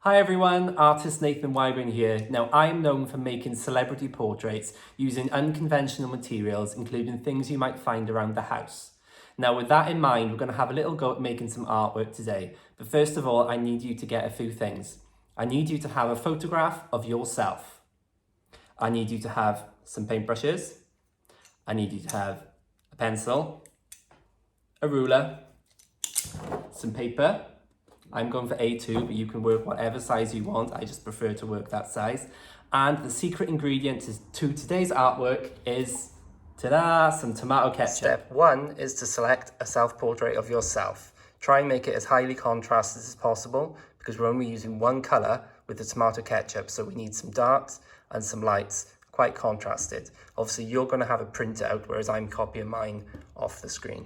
Hi everyone, artist Nathan Wyburn here. Now I am known for making celebrity portraits using unconventional materials, including things you might find around the house. Now with that in mind, we're going to have a little go at making some artwork today. But first of all, I need you to get a few things. I need you to have a photograph of yourself. I need you to have some paintbrushes. I need you to have a pencil, a ruler, some paper. I'm going for A2, but you can work whatever size you want. I just prefer to work that size. And the secret ingredient to today's artwork is, ta-da, some tomato ketchup. Step 1 is to select a self-portrait of yourself. Try and make it as highly contrasted as possible because we're only using one colour with the tomato ketchup, so we need some darks and some lights, quite contrasted. Obviously, you're going to have a printout, whereas I'm copying mine off the screen.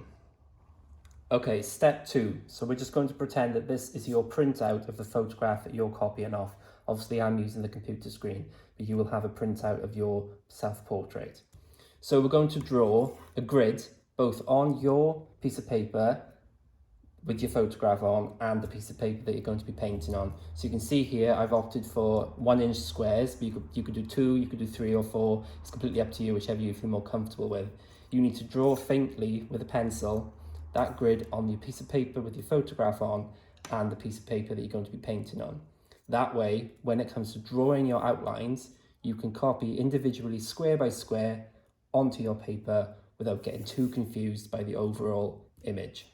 Okay, step 2. So we're just going to pretend that this is your printout of the photograph that you're copying off. Obviously, I'm using the computer screen, but you will have a printout of your self-portrait. So we're going to draw a grid both on your piece of paper with your photograph on and the piece of paper that you're going to be painting on. So you can see here, I've opted for 1-inch squares, but you could do 2, you could do 3 or 4. It's completely up to you, whichever you feel more comfortable with. You need to draw faintly with a pencil that grid on your piece of paper with your photograph on and the piece of paper that you're going to be painting on. That way, when it comes to drawing your outlines, you can copy individually square by square onto your paper without getting too confused by the overall image.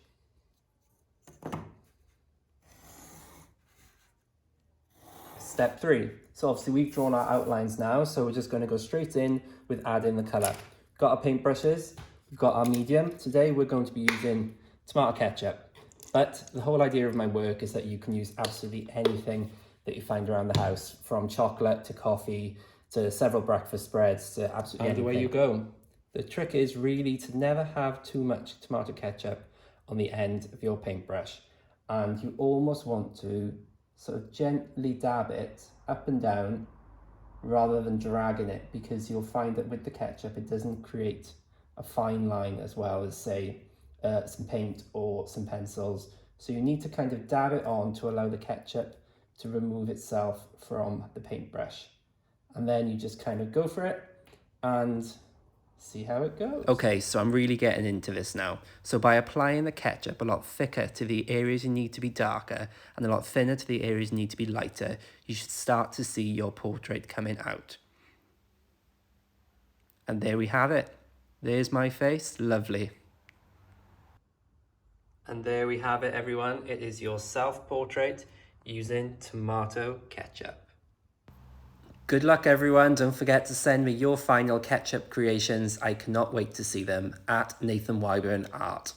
Step 3. So obviously we've drawn our outlines now, so we're just going to go straight in with adding the colour. Got our paintbrushes. We've got our medium. Today we're going to be using tomato ketchup, but the whole idea of my work is that you can use absolutely anything that you find around the house, from chocolate to coffee to several breakfast spreads to absolutely anything. Away you go. The trick is really to never have too much tomato ketchup on the end of your paintbrush, and you almost want to sort of gently dab it up and down rather than dragging it, because you'll find that with the ketchup it doesn't create a fine line as well as, say, some paint or some pencils. So you need to kind of dab it on to allow the ketchup to remove itself from the paintbrush. And then you just kind of go for it and see how it goes. Okay, so I'm really getting into this now. So by applying the ketchup a lot thicker to the areas you need to be darker and a lot thinner to the areas you need to be lighter, you should start to see your portrait coming out. And there we have it. There's my face, lovely. And there we have it, everyone. It is your self-portrait using tomato ketchup. Good luck, everyone. Don't forget to send me your final ketchup creations. I cannot wait to see them at Nathan Wyburn Art.